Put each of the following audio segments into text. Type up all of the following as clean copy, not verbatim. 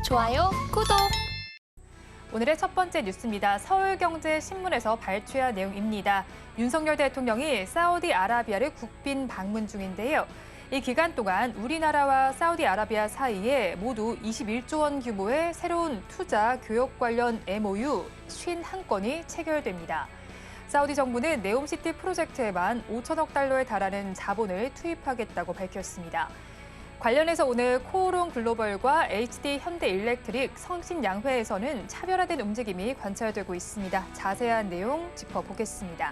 좋아요, 구독! 오늘의 첫 번째 뉴스입니다. 서울경제신문에서 발췌한 내용입니다. 윤석열 대통령이 사우디아라비아를 국빈 방문 중인데요. 이 기간 동안 우리나라와 사우디아라비아 사이에 모두 21조 원 규모의 새로운 투자, 교역 관련 MOU 51건이 체결됩니다. 사우디 정부는 네옴시티 프로젝트에만 5천억 달러에 달하는 자본을 투입하겠다고 밝혔습니다. 관련해서 오늘 코오롱 글로벌과 HD 현대일렉트릭 성신양회에서는 차별화된 움직임이 관찰되고 있습니다. 자세한 내용 짚어보겠습니다.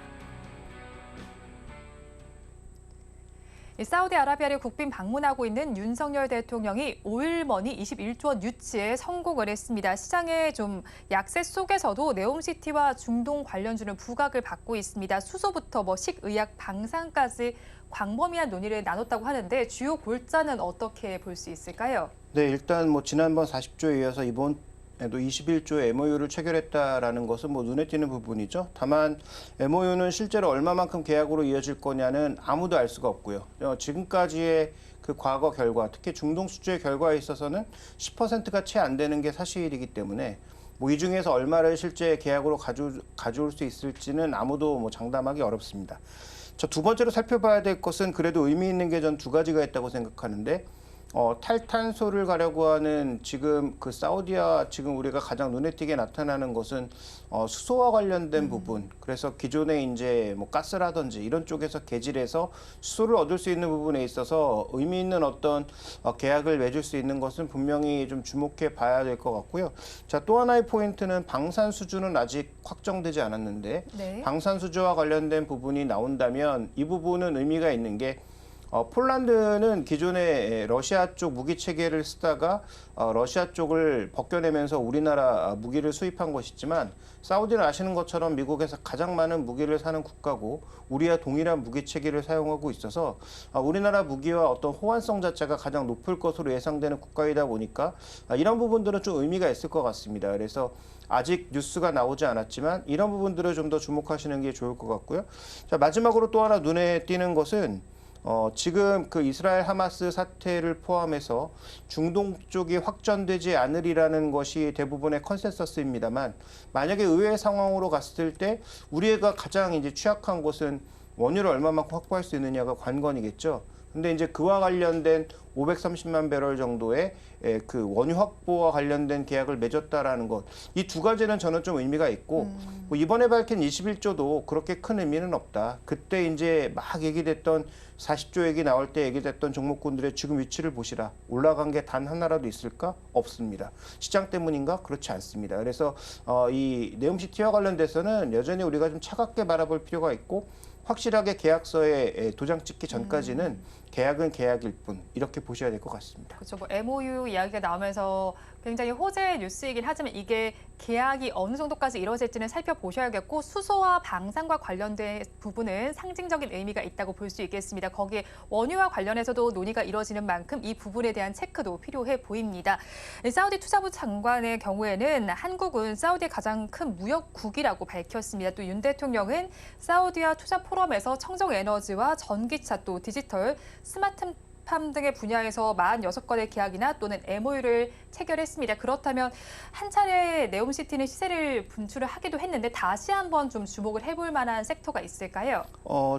사우디아라비아를 국빈 방문하고 있는 윤석열 대통령이 오일머니 21조 원 유치에 성공을 했습니다. 시장의 좀 약세 속에서도 네옴시티와 중동 관련주는 부각을 받고 있습니다. 수소부터 식의약, 방산까지 광범위한 논의를 나눴다고 하는데 주요 골자는 어떻게 볼 수 있을까요? 네, 일단 지난번 40조에 이어서 이번에도 21조 MOU를 체결했다라는 것은 눈에 띄는 부분이죠. 다만 MOU는 실제로 얼마만큼 계약으로 이어질 거냐는 아무도 알 수가 없고요. 지금까지의 그 과거 결과, 특히 중동 수주의 결과에 있어서는 10%가 채 안 되는 게 사실이기 때문에 이 중에서 얼마를 실제 계약으로 가져올 수 있을지는 아무도 장담하기 어렵습니다. 저 두 번째로 살펴봐야 될 것은 그래도 의미 있는 게 전 두 가지가 있다고 생각하는데, 탈탄소를 가려고 하는 지금 그 사우디와 지금 우리가 가장 눈에 띄게 나타나는 것은 수소와 관련된 부분. 그래서 기존에 이제 가스라든지 이런 쪽에서 개질해서 수소를 얻을 수 있는 부분에 있어서 의미 있는 어떤 계약을 맺을 수 있는 것은 분명히 좀 주목해 봐야 될 것 같고요. 자, 또 하나의 포인트는 방산 수주는 아직 확정되지 않았는데, 네. 방산 수주와 관련된 부분이 나온다면 이 부분은 의미가 있는 게, 폴란드는 기존에 러시아 쪽 무기 체계를 쓰다가 러시아 쪽을 벗겨내면서 우리나라 무기를 수입한 것이지만, 사우디는 아시는 것처럼 미국에서 가장 많은 무기를 사는 국가고 우리와 동일한 무기 체계를 사용하고 있어서 우리나라 무기와 어떤 호환성 자체가 가장 높을 것으로 예상되는 국가이다 보니까 이런 부분들은 좀 의미가 있을 것 같습니다. 그래서 아직 뉴스가 나오지 않았지만 이런 부분들을 좀 더 주목하시는 게 좋을 것 같고요. 자, 마지막으로 또 하나 눈에 띄는 것은 지금 그 이스라엘 하마스 사태를 포함해서 중동 쪽이 확전되지 않으리라는 것이 대부분의 컨센서스입니다만, 만약에 의외의 상황으로 갔을 때 우리가 가장 이제 취약한 곳은 원유를 얼마만큼 확보할 수 있느냐가 관건이겠죠. 근데 이제 그와 관련된 530만 배럴 정도의 그 원유 확보와 관련된 계약을 맺었다라는 것, 이 두 가지는 저는 좀 의미가 있고, 이번에 밝힌 21조도 그렇게 큰 의미는 없다. 그때 이제 막 얘기됐던 40조 얘기 나올 때 얘기됐던 종목군들의 지금 위치를 보시라. 올라간 게 단 하나라도 있을까? 없습니다. 시장 때문인가? 그렇지 않습니다. 그래서 이 네옴시티와 관련돼서는 여전히 우리가 좀 차갑게 바라볼 필요가 있고, 확실하게 계약서에 도장 찍기 전까지는 계약은 계약일 뿐, 이렇게 보셔야 될 것 같습니다. 그렇죠. MOU 이야기가 나오면서 굉장히 호재의 뉴스이긴 하지만 이게 계약이 어느 정도까지 이루어질지는 살펴보셔야겠고, 수소와 방산과 관련된 부분은 상징적인 의미가 있다고 볼 수 있겠습니다. 거기에 원유와 관련해서도 논의가 이루어지는 만큼 이 부분에 대한 체크도 필요해 보입니다. 사우디 투자부 장관의 경우에는 한국은 사우디의 가장 큰 무역국이라고 밝혔습니다. 또 윤 대통령은 사우디와 투자 포럼에서 청정에너지와 전기차, 또 디지털, 스마트팜 등의 분야에서 46건의 계약이나 또는 MOU를 체결했습니다. 그렇다면 한 차례 네옴시티는 시세를 분출을 하기도 했는데 다시 한번 좀 주목을 해볼 만한 섹터가 있을까요?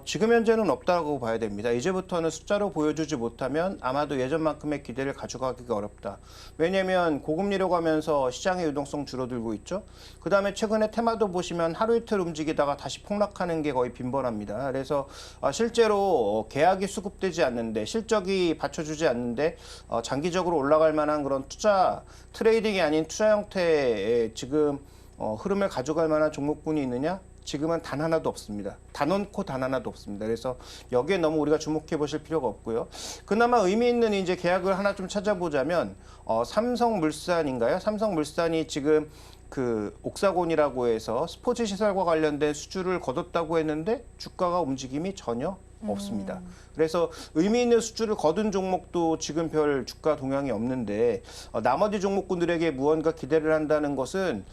지금 현재는 없다고 봐야 됩니다. 이제부터는 숫자로 보여주지 못하면 아마도 예전만큼의 기대를 가져가기가 어렵다. 왜냐하면 고금리로 가면서 시장의 유동성 줄어들고 있죠. 그다음에 최근에 테마도 보시면 하루 이틀 움직이다가 다시 폭락하는 게 거의 빈번합니다. 그래서 실제로 계약이 수급되지 않는데, 실적이 받쳐주지 않는데 장기적으로 올라갈 만한 그런 투자, 트레이딩이 아닌 투자 형태의 지금 흐름을 가져갈 만한 종목군이 있느냐? 지금은 단 하나도 없습니다. 단언코 단 하나도 없습니다. 그래서 여기에 너무 우리가 주목해 보실 필요가 없고요. 그나마 의미 있는 이제 계약을 하나 좀 찾아보자면 삼성물산인가요? 삼성물산이 지금 그 옥사곤이라고 해서 스포츠 시설과 관련된 수주를 거뒀다고 했는데 주가가 움직임이 전혀 없습니다. 그래서 의미 있는 수주를 거둔 종목도 지금 별 주가 동향이 없는데 나머지 종목군들에게 무언가 기대를 한다는 것은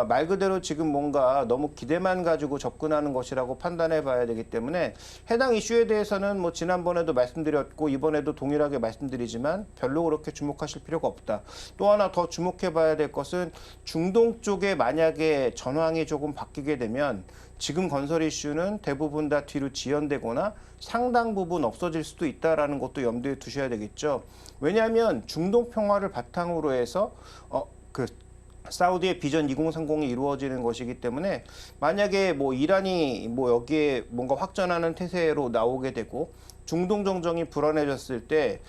말 그대로 지금 뭔가 너무 기대만 가지고 접근하는 것이라고 판단해 봐야 되기 때문에 해당 이슈에 대해서는 뭐 지난번에도 말씀드렸고 이번에도 동일하게 말씀드리지만 별로 그렇게 주목하실 필요가 없다. 또 하나 더 주목해 봐야 될 것은 중동 쪽에 만약에 전황이 조금 바뀌게 되면 지금 건설 이슈는 대부분 다 뒤로 지연되거나 상당 부분 없어질 수도 있다라는 것도 염두에 두셔야 되겠죠. 왜냐하면 중동 평화를 바탕으로 해서 사우디의 비전 2030이 이루어지는 것이기 때문에 만약에 뭐 이란이 뭐 여기에 뭔가 확전하는 태세로 나오게 되고 중동 정정이 불안해졌을 때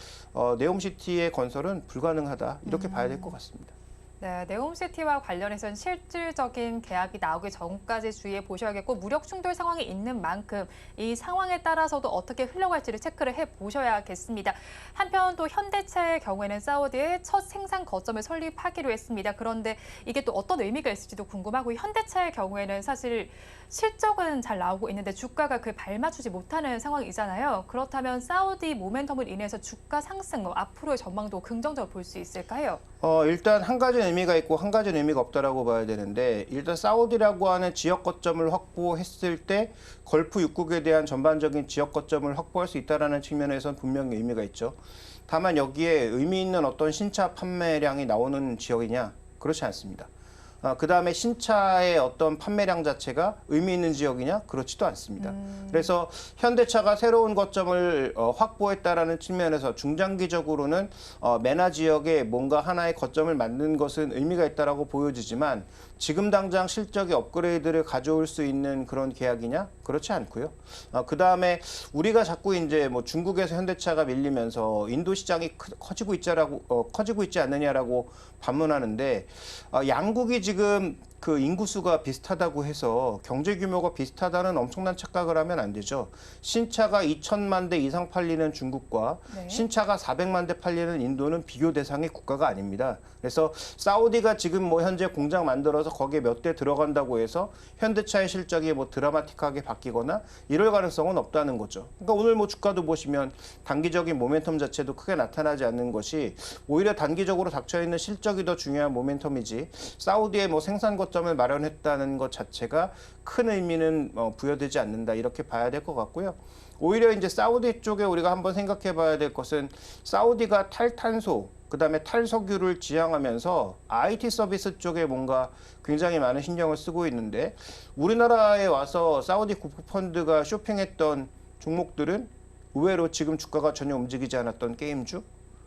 네옴시티의 건설은 불가능하다 이렇게 봐야 될 것 같습니다. 네, 네옴시티와 관련해서는 실질적인 계약이 나오기 전까지 주의해 보셔야겠고 무력 충돌 상황이 있는 만큼 이 상황에 따라서도 어떻게 흘러갈지를 체크를 해 보셔야겠습니다. 한편 또 현대차의 경우에는 사우디에 첫 생산 거점을 설립하기로 했습니다. 그런데 이게 또 어떤 의미가 있을지도 궁금하고 현대차의 경우에는 사실 실적은 잘 나오고 있는데 주가가 그에 발맞추지 못하는 상황이잖아요. 그렇다면 사우디 모멘텀을 인해서 주가 상승, 앞으로의 전망도 긍정적으로 볼 수 있을까요? 일단 한 가지 의미가 있고 한 가지는 의미가 없다라고 봐야 되는데 일단 사우디라고 하는 지역 거점을 확보했을 때 걸프 6국에 대한 전반적인 지역 거점을 확보할 수 있다라는 측면에서는 분명히 의미가 있죠. 다만 여기에 의미 있는 어떤 신차 판매량이 나오는 지역이냐? 그렇지 않습니다. 그다음에 신차의 어떤 판매량 자체가 의미 있는 지역이냐? 그렇지도 않습니다. 그래서 현대차가 새로운 거점을 확보했다라는 측면에서 중장기적으로는 메나 지역에 뭔가 하나의 거점을 만든 것은 의미가 있다라고 보여지지만 지금 당장 실적의 업그레이드를 가져올 수 있는 그런 계약이냐? 그렇지 않고요. 그다음에 우리가 자꾸 이제 뭐 중국에서 현대차가 밀리면서 인도 시장이 커지고 있지 않느냐라고 반문하는데 양국이 지금 그 인구수가 비슷하다고 해서 경제 규모가 비슷하다는 엄청난 착각을 하면 안 되죠. 신차가 2천만 대 이상 팔리는 중국과 네. 신차가 400만 대 팔리는 인도는 비교 대상의 국가가 아닙니다. 그래서 사우디가 지금 뭐 현재 공장 만들어서 거기에 몇 대 들어간다고 해서 현대차의 실적이 뭐 드라마틱하게 바뀌거나 이럴 가능성은 없다는 거죠. 그러니까 오늘 뭐 주가도 보시면 단기적인 모멘텀 자체도 크게 나타나지 않는 것이 오히려 단기적으로 닥쳐 있는 실적이 더 중요한 모멘텀이지 사우디의 뭐 생산 거점을 마련했다는 것 자체가 큰 의미는 부여되지 않는다 이렇게 봐야 될 것 같고요. 오히려 이제 사우디 쪽에 우리가 한번 생각해 봐야 될 것은 사우디가 탈탄소 그다음에 탈석유를 지향하면서 IT 서비스 쪽에 뭔가 굉장히 많은 신경을 쓰고 있는데 우리나라에 와서 사우디 국부펀드가 쇼핑했던 종목들은 의외로 지금 주가가 전혀 움직이지 않았던 게임주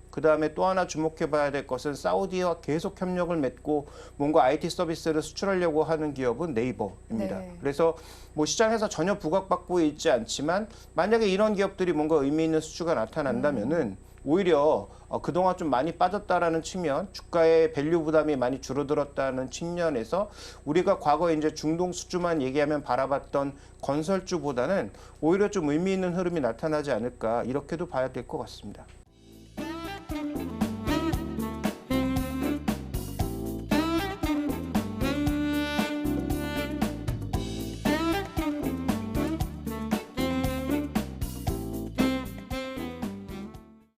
그다음에 또 하나 주목해 봐야 될 것은 사우디와 계속 협력을 맺고 뭔가 IT 서비스를 수출하려고 하는 기업은 네이버입니다. 네. 그래서 뭐 시장에서 전혀 부각받고 있지 않지만 만약에 이런 기업들이 뭔가 의미 있는 수주가 나타난다면은 오히려 그동안 좀 많이 빠졌다라는 측면, 주가의 밸류 부담이 많이 줄어들었다는 측면에서 우리가 과거 이제 중동 수주만 얘기하면 바라봤던 건설주보다는 오히려 좀 의미 있는 흐름이 나타나지 않을까 이렇게도 봐야 될 것 같습니다.